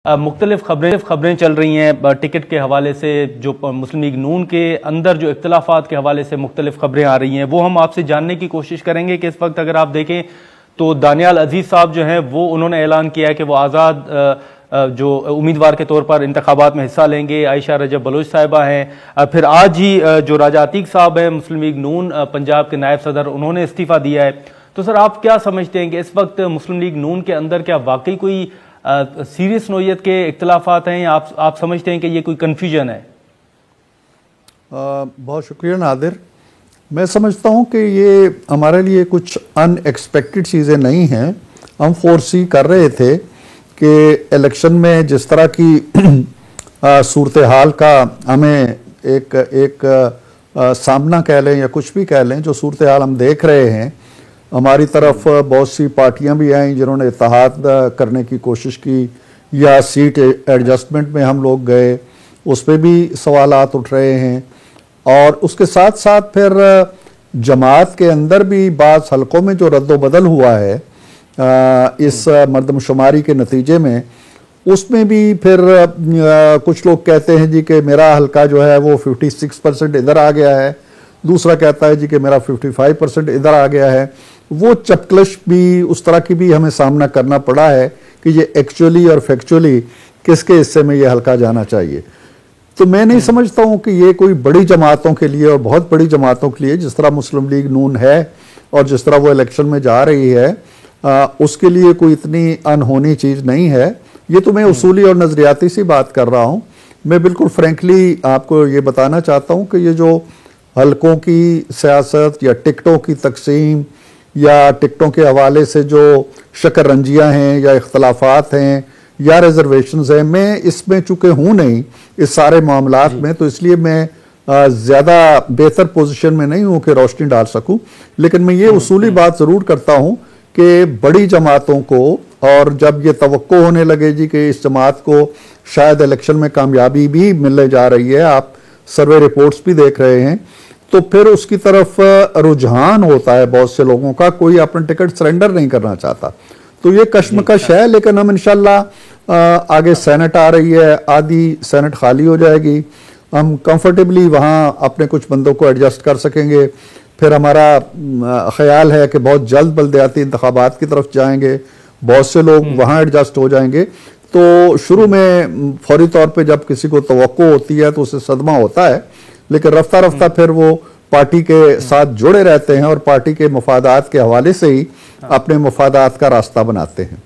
मुख्तलिफ खबरें चल रही हैं टिकट के हवाले से, जो मुस्लिम लीग नून के अंदर जो इख्तलाफात के हवाले से मुख्तलिफ खबरें आ रही हैं, वो हम आपसे जानने की कोशिश करेंगे कि इस वक्त अगर आप देखें तो दानियाल अजीज साहब जो हैं वो उन्होंने ऐलान किया है कि वो आज़ाद जो उम्मीदवार के तौर पर इंतखाबात में हिस्सा लेंगे। आयशा रजब बलोच साहिबा हैं। फिर आज ही जो राजा अतीक साहब हैं मुस्लिम लीग नून पंजाब के नायब सदर, उन्होंने इस्तीफ़ा दिया है। तो सर आप क्या समझते हैं कि इस वक्त मुस्लिम लीग नून के अंदर क्या वाकई कोई सीरियस नोयत के इख्तलाफात हैं, या आप समझते हैं कि ये कोई कन्फ्यूजन है? बहुत शुक्रिया नादिर। मैं समझता हूँ कि ये हमारे लिए कुछ अनएक्सपेक्टेड चीज़ें नहीं हैं। हम फोरसी कर रहे थे कि इलेक्शन में जिस तरह की सूरत हाल का हमें एक सामना कह लें या कुछ भी कह लें, जो सूरत हाल हम देख रहे हैं, हमारी तरफ बहुत सी पार्टियां भी आई जिन्होंने इत्तेहाद करने की कोशिश की, या सीट एडजस्टमेंट में हम लोग गए, उस पर भी सवालात उठ रहे हैं। और उसके साथ साथ फिर जमात के अंदर भी बाज़ हलकों में जो रद्दोबदल हुआ है इस मर्दमशुमारी के नतीजे में, उसमें भी फिर कुछ लोग कहते हैं जी कि मेरा हलका जो है वो 56% इधर आ गया है, दूसरा कहता है जी कि मेरा 55% इधर आ गया है। वो चपकलश भी, उस तरह की भी हमें सामना करना पड़ा है कि ये एक्चुअली और फैक्चुअली किसके हिस्से में ये हल्का जाना चाहिए। तो मैं नहीं समझता हूँ कि ये कोई बड़ी जमातों के लिए और बहुत बड़ी जमातों के लिए, जिस तरह मुस्लिम लीग नून है और जिस तरह वो इलेक्शन में जा रही है, उसके लिए कोई इतनी अनहोनी चीज़ नहीं है। ये तो मैं उसूली और नज़रियाती सी बात कर रहा हूँ। मैं बिल्कुल फ्रेंकली आपको ये बताना चाहता हूँ कि ये जो हलकों की सियासत या टिकटों की तकसीम या टिकटों के हवाले से जो शकरंजियाँ हैं या इख्तलाफात हैं या रिजर्वेशंस हैं, मैं इसमें चूँकि हूँ नहीं इस सारे मामलात में, तो इसलिए मैं ज़्यादा बेहतर पोजीशन में नहीं हूँ कि रोशनी डाल सकूँ। लेकिन मैं ये उसूली बात ज़रूर करता हूँ कि बड़ी जमातों को, और जब ये तवक्को होने लगे जी कि इस जमात को शायद इलेक्शन में कामयाबी भी मिलने जा रही है, आप सर्वे रिपोर्ट्स भी देख रहे हैं, तो फिर उसकी तरफ रुझान होता है बहुत से लोगों का। कोई अपना टिकट सरेंडर नहीं करना चाहता, तो ये कश्मकश है। लेकिन हम इंशाल्लाह आगे सेनेट आ रही है, आधी सेनेट खाली हो जाएगी, हम कंफर्टेबली वहाँ अपने कुछ बंदों को एडजस्ट कर सकेंगे। फिर हमारा ख्याल है कि बहुत जल्द बल्दियाती इंतखाबात की तरफ जाएंगे, बहुत से लोग वहाँ एडजस्ट हो जाएंगे। तो शुरू में फौरी तौर पे जब किसी को तवक्को होती है तो उसे सदमा होता है, लेकिन रफ्ता रफ्ता फिर वो पार्टी के साथ जुड़े रहते हैं और पार्टी के मफादात के हवाले से ही अपने मफादात का रास्ता बनाते हैं।